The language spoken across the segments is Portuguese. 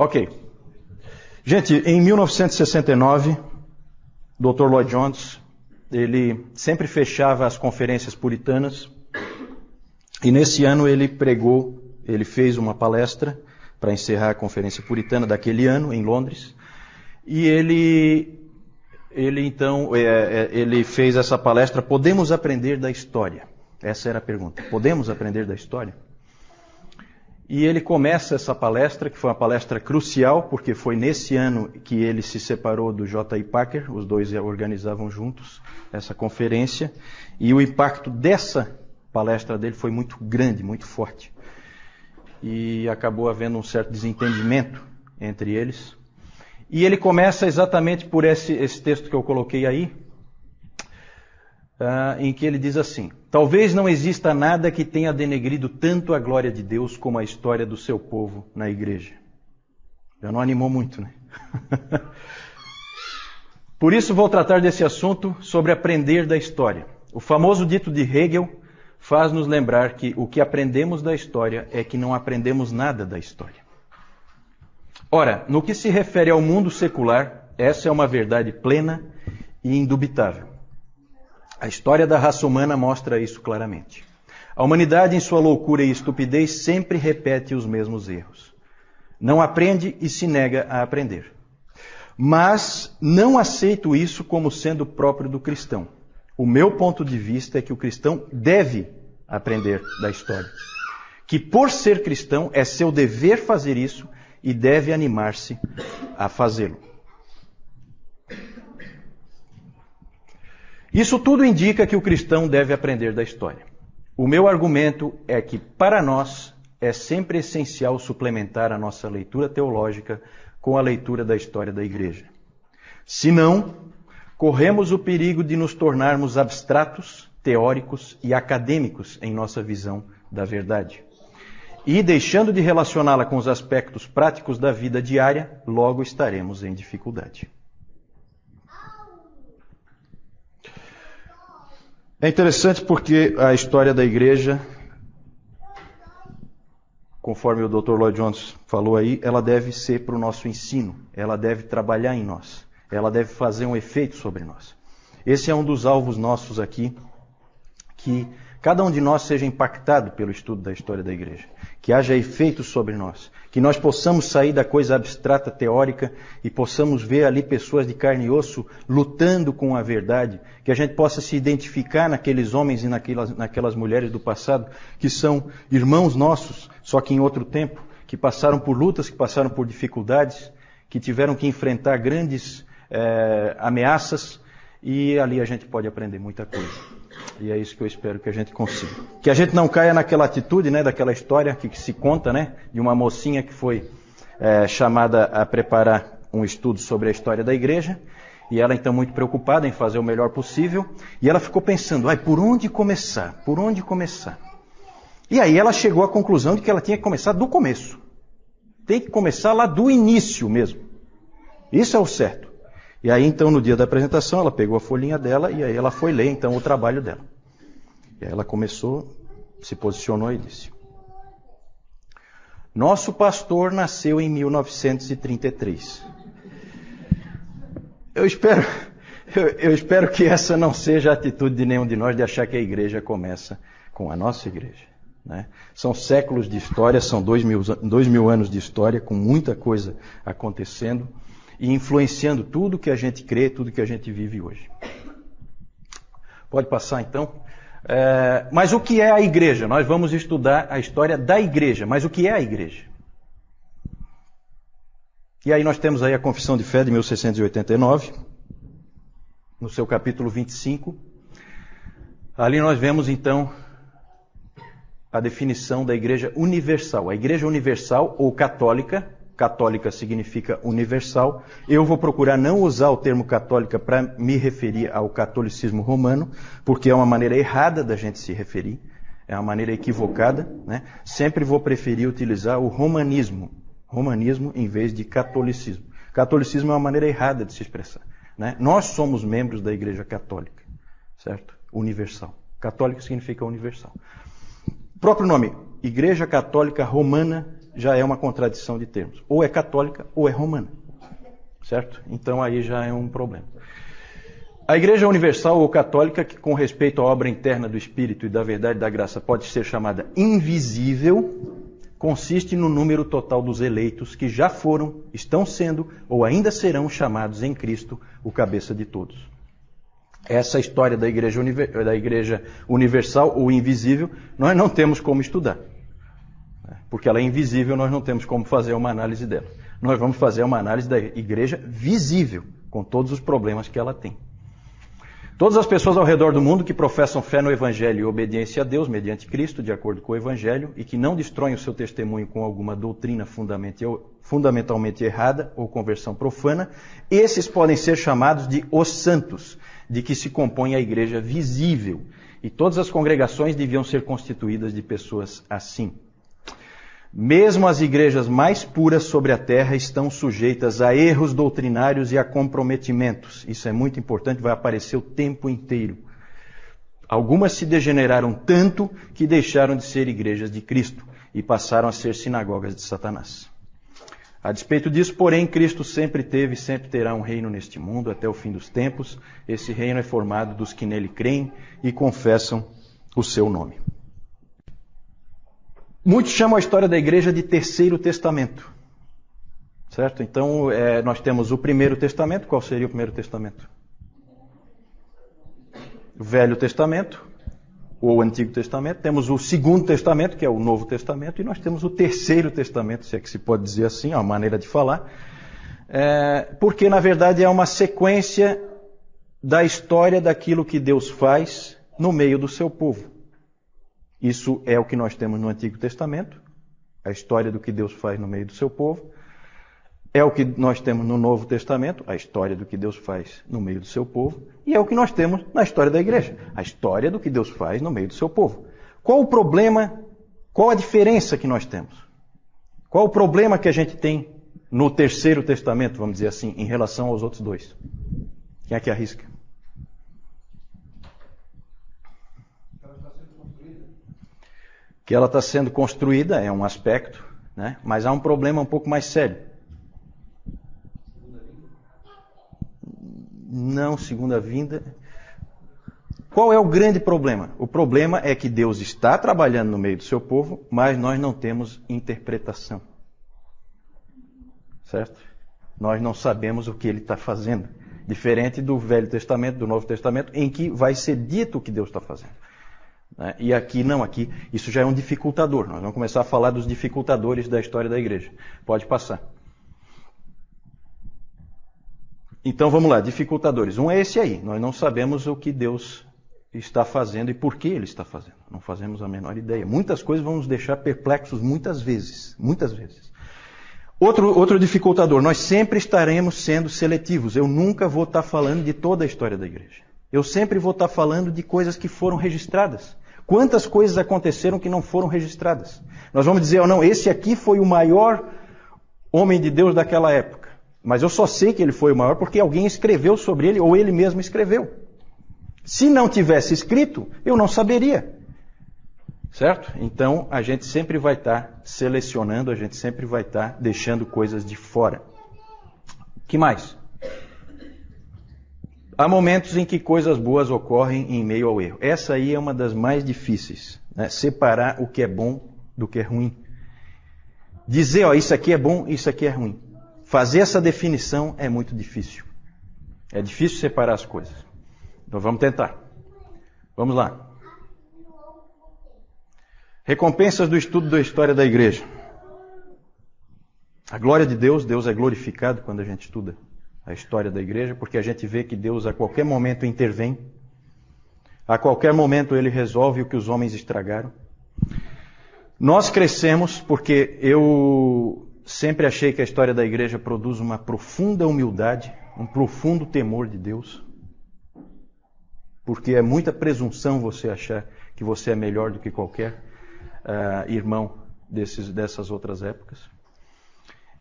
Ok. Gente, em 1969, Dr. Lloyd Jones, ele sempre fechava as conferências puritanas, e nesse ano ele fez uma palestra para encerrar a conferência puritana daquele ano, em Londres, e ele fez essa palestra, podemos aprender da história? Essa era a pergunta, podemos aprender da história? E ele começa essa palestra, que foi uma palestra crucial, porque foi nesse ano que ele se separou do J.I. Packer, os dois organizavam juntos essa conferência, e o impacto dessa palestra dele foi muito grande, muito forte. E acabou havendo um certo desentendimento entre eles. E ele começa exatamente por esse texto que eu coloquei aí, em que ele diz assim: talvez não exista nada que tenha denegrido tanto a glória de Deus como a história do seu povo na igreja. Já não animou muito, né? Por isso vou tratar desse assunto sobre aprender da história. O famoso dito de Hegel faz-nos lembrar que o que aprendemos da história é que não aprendemos nada da história. Ora, no que se refere ao mundo secular, essa é uma verdade plena e indubitável. A história da raça humana mostra isso claramente. A humanidade, em sua loucura e estupidez, sempre repete os mesmos erros. Não aprende e se nega a aprender. Mas não aceito isso como sendo próprio do cristão. O meu ponto de vista é que o cristão deve aprender da história. Que por ser cristão é seu dever fazer isso e deve animar-se a fazê-lo. Isso tudo indica que o cristão deve aprender da história. O meu argumento é que, para nós, é sempre essencial suplementar a nossa leitura teológica com a leitura da história da igreja. Senão, corremos o perigo de nos tornarmos abstratos, teóricos e acadêmicos em nossa visão da verdade. E, deixando de relacioná-la com os aspectos práticos da vida diária, logo estaremos em dificuldade. É interessante porque a história da igreja, conforme o Dr. Lloyd Jones falou aí, ela deve ser para o nosso ensino, ela deve trabalhar em nós, ela deve fazer um efeito sobre nós. Esse é um dos alvos nossos aqui, que cada um de nós seja impactado pelo estudo da história da igreja, que haja efeitos sobre nós, que nós possamos sair da coisa abstrata teórica e possamos ver ali pessoas de carne e osso lutando com a verdade, que a gente possa se identificar naqueles homens e naquelas mulheres do passado que são irmãos nossos, só que em outro tempo, que passaram por lutas, que passaram por dificuldades, que tiveram que enfrentar grandes ameaças, e ali a gente pode aprender muita coisa. E é isso que eu espero que a gente consiga. Que a gente não caia naquela atitude, né, daquela história que se conta, né, de uma mocinha que foi chamada a preparar um estudo sobre a história da igreja, e ela então muito preocupada em fazer o melhor possível, e ela ficou pensando, por onde começar? Por onde começar? E aí ela chegou à conclusão de que ela tinha que começar do começo. Tem que começar lá do início mesmo. Isso é o certo. E aí, então, no dia da apresentação, ela pegou a folhinha dela e aí ela foi ler, então, o trabalho dela. E aí ela começou, se posicionou e disse: nosso pastor nasceu em 1933. Eu espero que essa não seja a atitude de nenhum de nós de achar que a igreja começa com a nossa igreja, né? São séculos de história, são 2000 anos de história, com muita coisa acontecendo e influenciando tudo que a gente crê, tudo que a gente vive hoje. Pode passar então. Mas o que é a igreja? Nós vamos estudar a história da igreja, mas o que é a igreja? E aí nós temos aí a Confissão de Fé de 1689, no seu capítulo 25. Ali nós vemos então a definição da igreja universal. A igreja universal ou católica, católica significa universal. Eu vou procurar não usar o termo católica para me referir ao catolicismo romano, porque é uma maneira errada da gente se referir, é uma maneira equivocada, né? Sempre vou preferir utilizar o romanismo em vez de catolicismo. Catolicismo é uma maneira errada de se expressar, né? Nós somos membros da Igreja Católica, certo? Universal. Católico significa universal. O próprio nome, Igreja Católica Romana já é uma contradição de termos. Ou é católica ou é romana. Certo? Então aí já é um problema. A Igreja Universal ou Católica, que com respeito à obra interna do Espírito e da verdade e da graça pode ser chamada invisível, consiste no número total dos eleitos que já foram, estão sendo ou ainda serão chamados em Cristo o cabeça de todos. Essa história da Igreja Universal ou invisível, nós não temos como estudar. Porque ela é invisível, nós não temos como fazer uma análise dela. Nós vamos fazer uma análise da Igreja visível, com todos os problemas que ela tem. Todas as pessoas ao redor do mundo que professam fé no Evangelho e obediência a Deus mediante Cristo, de acordo com o Evangelho, e que não destroem o seu testemunho com alguma doutrina fundamentalmente errada ou conversão profana, esses podem ser chamados de os santos, de que se compõe a igreja visível. E todas as congregações deviam ser constituídas de pessoas assim. Mesmo as igrejas mais puras sobre a terra estão sujeitas a erros doutrinários e a comprometimentos. Isso é muito importante, vai aparecer o tempo inteiro. Algumas se degeneraram tanto que deixaram de ser igrejas de Cristo e passaram a ser sinagogas de Satanás. A despeito disso, porém, Cristo sempre teve e sempre terá um reino neste mundo até o fim dos tempos. Esse reino é formado dos que nele creem e confessam o seu nome. Muitos chamam a história da igreja de Terceiro Testamento. Certo? Então, nós temos o Primeiro Testamento. Qual seria o Primeiro Testamento? O Velho Testamento, ou o Antigo Testamento. Temos o Segundo Testamento, que é o Novo Testamento. E nós temos o Terceiro Testamento, se é que se pode dizer assim, é uma maneira de falar. Porque, na verdade, é uma sequência da história daquilo que Deus faz no meio do seu povo. Isso é o que nós temos no Antigo Testamento, a história do que Deus faz no meio do seu povo. É o que nós temos no Novo Testamento, a história do que Deus faz no meio do seu povo. E é o que nós temos na história da igreja, a história do que Deus faz no meio do seu povo. Qual o problema, qual a diferença que nós temos? Qual o problema que a gente tem no Terceiro Testamento, vamos dizer assim, em relação aos outros dois? Quem é que arrisca? Que ela está sendo construída é um aspecto, né? Mas há um problema um pouco mais sério. Não, segunda vinda. Qual é o grande problema? O problema é que Deus está trabalhando no meio do seu povo, mas nós não temos interpretação. Certo? Nós não sabemos o que Ele está fazendo. Diferente do Velho Testamento, do Novo Testamento, em que vai ser dito o que Deus está fazendo. E aqui não, aqui isso já é um dificultador. Nós vamos começar a falar dos dificultadores da história da igreja. Pode passar. Então vamos lá, dificultadores. Um é esse aí. Nós não sabemos o que Deus está fazendo e por que Ele está fazendo. Não fazemos a menor ideia. Muitas coisas vão nos deixar perplexos muitas vezes. Muitas vezes. Outro dificultador. Nós sempre estaremos sendo seletivos. Eu nunca vou estar falando de toda a história da igreja. Eu sempre vou estar falando de coisas que foram registradas. Quantas coisas aconteceram que não foram registradas? Nós vamos dizer, não, esse aqui foi o maior homem de Deus daquela época. Mas eu só sei que ele foi o maior porque alguém escreveu sobre ele ou ele mesmo escreveu. Se não tivesse escrito, eu não saberia. Certo? Então, a gente sempre vai estar selecionando, a gente sempre vai estar deixando coisas de fora. O que mais? Há momentos em que coisas boas ocorrem em meio ao erro. Essa aí é uma das mais difíceis. Né? Separar o que é bom do que é ruim. Dizer, ó, isso aqui é bom, isso aqui é ruim. Fazer essa definição é muito difícil. É difícil separar as coisas. Então vamos tentar. Vamos lá. Recompensas do estudo da história da igreja. A glória de Deus, Deus é glorificado quando a gente estuda a história da igreja, porque a gente vê que Deus a qualquer momento intervém, a qualquer momento Ele resolve o que os homens estragaram. Nós crescemos porque eu sempre achei que a história da igreja produz uma profunda humildade, um profundo temor de Deus, porque é muita presunção você achar que você é melhor do que qualquer irmão dessas outras épocas.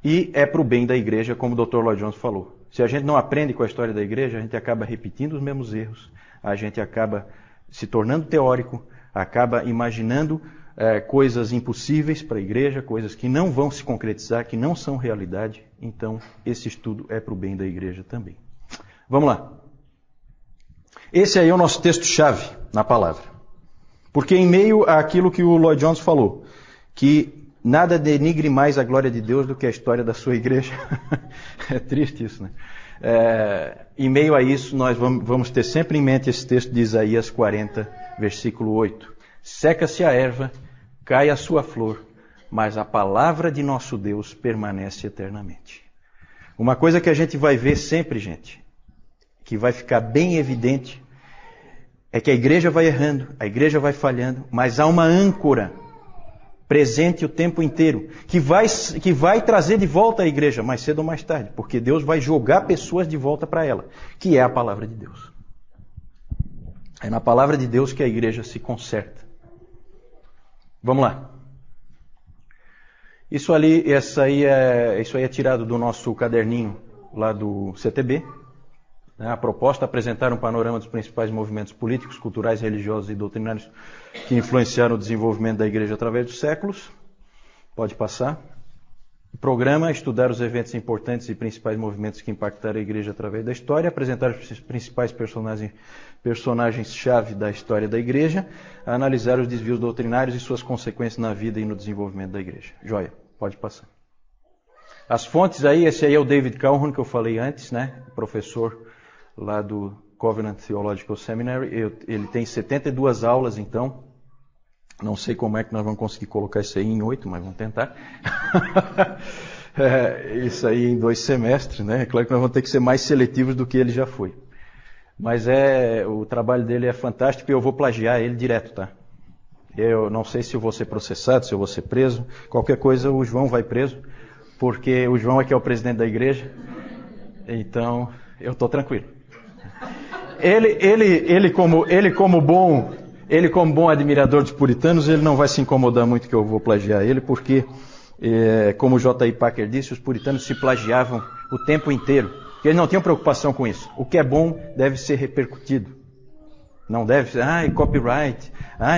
E é para o bem da igreja, como o Dr. Lloyd Jones falou. Se a gente não aprende com a história da igreja, a gente acaba repetindo os mesmos erros, a gente acaba se tornando teórico, acaba imaginando coisas impossíveis para a igreja, coisas que não vão se concretizar, que não são realidade. Então, esse estudo é para o bem da igreja também. Vamos lá. Esse aí é o nosso texto-chave na palavra. Porque em meio àquilo que o Lloyd Jones falou, que nada denigre mais a glória de Deus do que a história da sua igreja. É triste isso, né? Em meio a isso, nós vamos ter sempre em mente esse texto de Isaías 40, versículo 8. Seca-se a erva, cai a sua flor, mas a palavra de nosso Deus permanece eternamente. Uma coisa que a gente vai ver sempre, gente, que vai ficar bem evidente, é que a igreja vai errando, a igreja vai falhando, mas há uma âncora presente o tempo inteiro, que vai trazer de volta a igreja, mais cedo ou mais tarde, porque Deus vai jogar pessoas de volta para ela, que é a palavra de Deus. É na palavra de Deus que a igreja se conserta. Vamos lá. Isso aí é tirado do nosso caderninho lá do CTB. A proposta é apresentar um panorama dos principais movimentos políticos, culturais, religiosos e doutrinários que influenciaram o desenvolvimento da igreja através dos séculos. Pode passar. O programa é estudar os eventos importantes e principais movimentos que impactaram a igreja através da história, apresentar os principais personagens-chave da história da igreja, analisar os desvios doutrinários e suas consequências na vida e no desenvolvimento da igreja. Joia, pode passar. As fontes aí, esse aí é o David Calhoun, que eu falei antes, né? Professor lá do Covenant Theological Seminary. Ele tem 72 aulas, então. Não sei como é que nós vamos conseguir colocar isso aí em 8, mas vamos tentar. Isso aí em 2 semestres, né? É claro que nós vamos ter que ser mais seletivos do que ele já foi. Mas o trabalho dele é fantástico e eu vou plagiar ele direto, tá? Eu não sei se eu vou ser processado, se eu vou ser preso. Qualquer coisa, o João vai preso, porque o João é que é o presidente da igreja. Então, eu estou tranquilo. Ele como bom admirador dos puritanos, ele não vai se incomodar muito que eu vou plagiar ele, porque, como o J.I. Packer disse, os puritanos se plagiavam o tempo inteiro. Eles não tinham preocupação com isso. O que é bom deve ser repercutido. Não deve ser, copyright,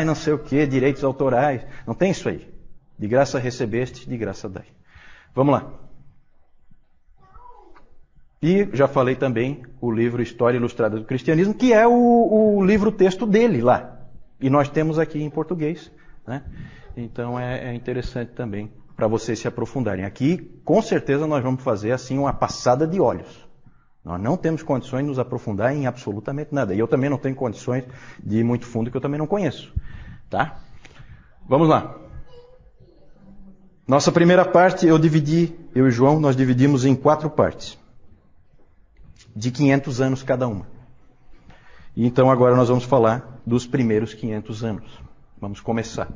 não sei o que, direitos autorais. Não tem isso aí. De graça recebeste, de graça dai. Vamos lá. E já falei também o livro História Ilustrada do Cristianismo, que é o livro-texto dele lá. E nós temos aqui em português, né? Então é interessante também para vocês se aprofundarem. Aqui, com certeza, nós vamos fazer assim uma passada de olhos. Nós não temos condições de nos aprofundar em absolutamente nada. E eu também não tenho condições de ir muito fundo, que eu também não conheço. Tá? Vamos lá. Nossa primeira parte, eu e o João, nós dividimos em 4 partes. De 500 anos cada uma. E então agora nós vamos falar dos primeiros 500 anos. Vamos começar.